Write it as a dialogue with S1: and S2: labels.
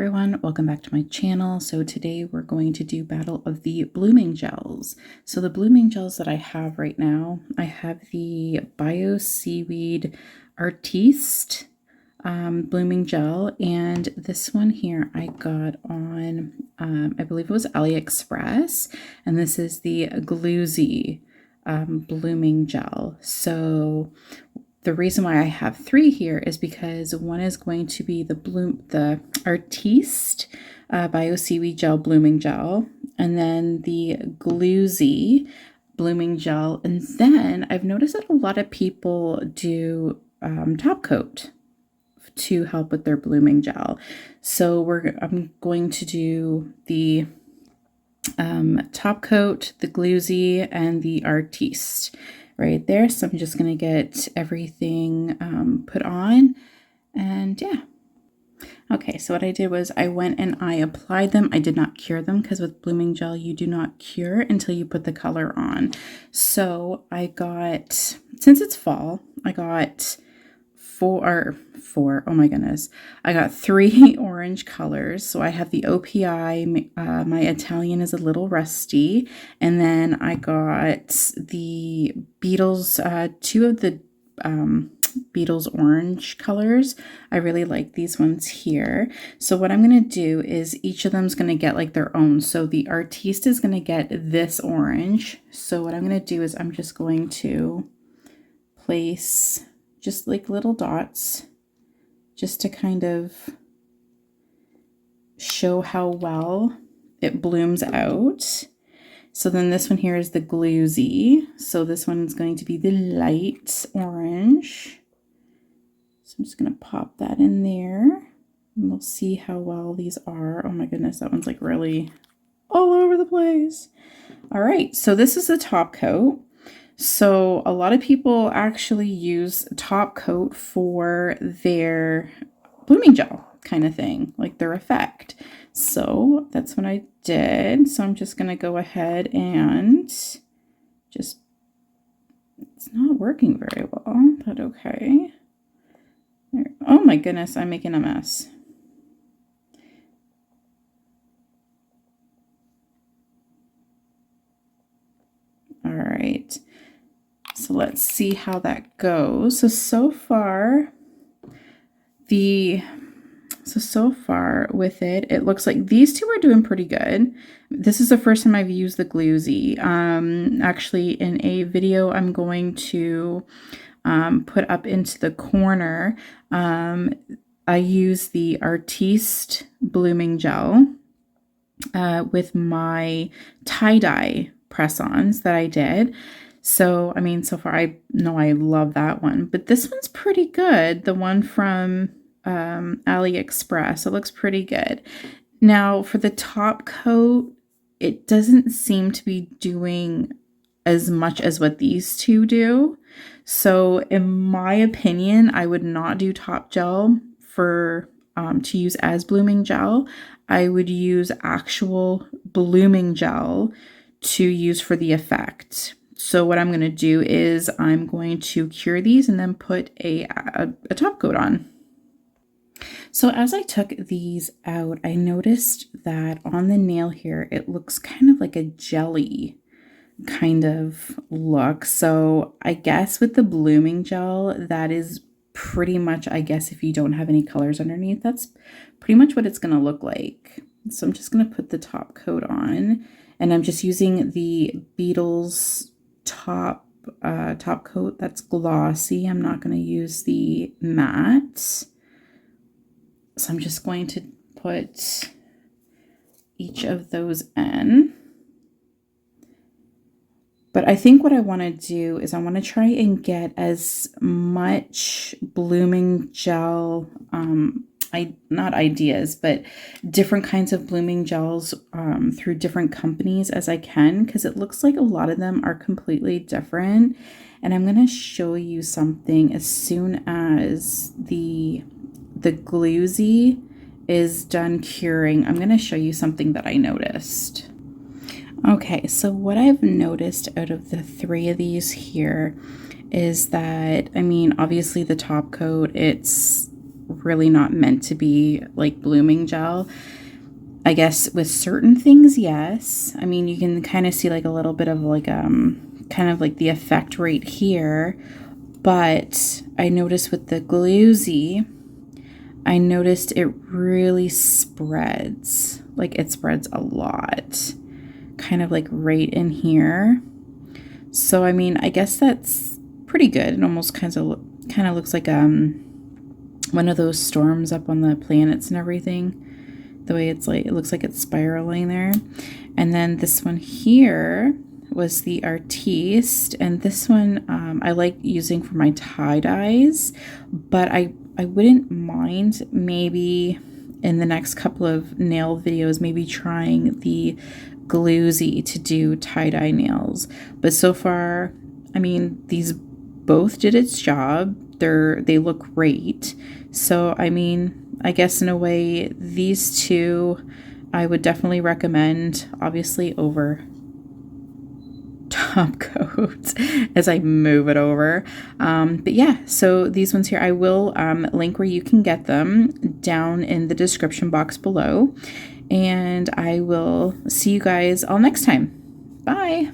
S1: everyone, welcome back to my channel. So today we're going to do Battle of the Blooming Gels. So the blooming gels that I have right now, I have the Bio Seaweed Artiste blooming gel, and this one here I got on, I believe it was AliExpress, and this is the Gluezi blooming gel. So the reason why I have three here is because one is going to be the Artiste Bio Seaweed Gel Blooming Gel, and then the Gluezi Blooming Gel, and then I've noticed that a lot of people do top coat to help with their blooming gel. So I'm going to do the top coat, the Gluezi, and the Artiste right there. So I'm just going to get everything put on, and yeah. Okay, so what I did was I went and I applied them. I did not cure them because with blooming gel, you do not cure until you put the color on. So I got, since it's fall, I got four, oh my goodness. I got 3 orange colors. So I have the OPI, my Italian is a little rusty. And then I got the Beetles, 2 of the Beetles orange colors. I really like these ones here. So what I'm going to do is each of them is going to get like their own. So the Artiste is going to get this orange. So what I'm going to do is I'm just going to place just like little dots just to kind of show how well it blooms out. So then this one here is the Gluezi. So this one is going to be the light orange. So I'm just going to pop that in there, and we'll see how well these are. Oh my goodness, that one's like really all over the place. All right, so this is the top coat. So a lot of people actually use top coat for their blooming gel kind of thing, like their effect. So that's what I did. So I'm just going to go ahead and just, it's not working very well, but okay. There. Oh my goodness, I'm making a mess. All right. So let's see how that goes. So far with it, it looks like these two are doing pretty good. This is the first time I've used the Gluezi. Actually, in a video I'm going to put up into the corner, I use the Artiste blooming gel with my tie-dye press-ons that I did. So, I mean, so far I know I love that one, but this one's pretty good. The one from AliExpress, it looks pretty good. Now for the top coat, it doesn't seem to be doing as much as what these two do. So in my opinion, I would not do top gel for to use as blooming gel. I would use actual blooming gel to use for the effect. So what I'm going to do is I'm going to cure these and then put a top coat on. So as I took these out, I noticed that on the nail here, it looks kind of like a jelly kind of look. So I guess with the blooming gel, that is pretty much, I guess if you don't have any colors underneath, that's pretty much what it's going to look like. So I'm just going to put the top coat on, and I'm just using the Beetles top coat that's glossy. I'm not going to use the matte. So I'm just going to put each of those in. But I think what I want to do is I want to try and get as much blooming gel, not ideas, but different kinds of blooming gels through different companies as I can, because it looks like a lot of them are completely different. And I'm going to show you something as soon as the Gluezi is done curing. I'm going to show you something that I noticed. Okay, so what I've noticed out of the 3 of these here is that, I mean, obviously the top coat, it's really not meant to be like blooming gel. I guess with certain things, yes. I mean, you can kind of see like a little bit of like kind of like the effect right here. But I noticed with the Gluezi, I noticed it really spreads. Like it spreads a lot. Kind of like right in here. So I mean, I guess that's pretty good. It almost kind of looks like one of those storms up on the planets and everything. The way it's like, it looks like it's spiraling there. And then this one here was the Artise, and this one I like using for my tie-dyes, but I wouldn't mind maybe in the next couple of nail videos maybe trying the Gluezi to do tie-dye nails. But so far, I mean, these both did its job. They look great. So I mean, I guess in a way, these two I would definitely recommend, obviously over top coat as I move it over. But yeah, so these ones here, I will link where you can get them down in the description box below. And I will see you guys all next time. Bye.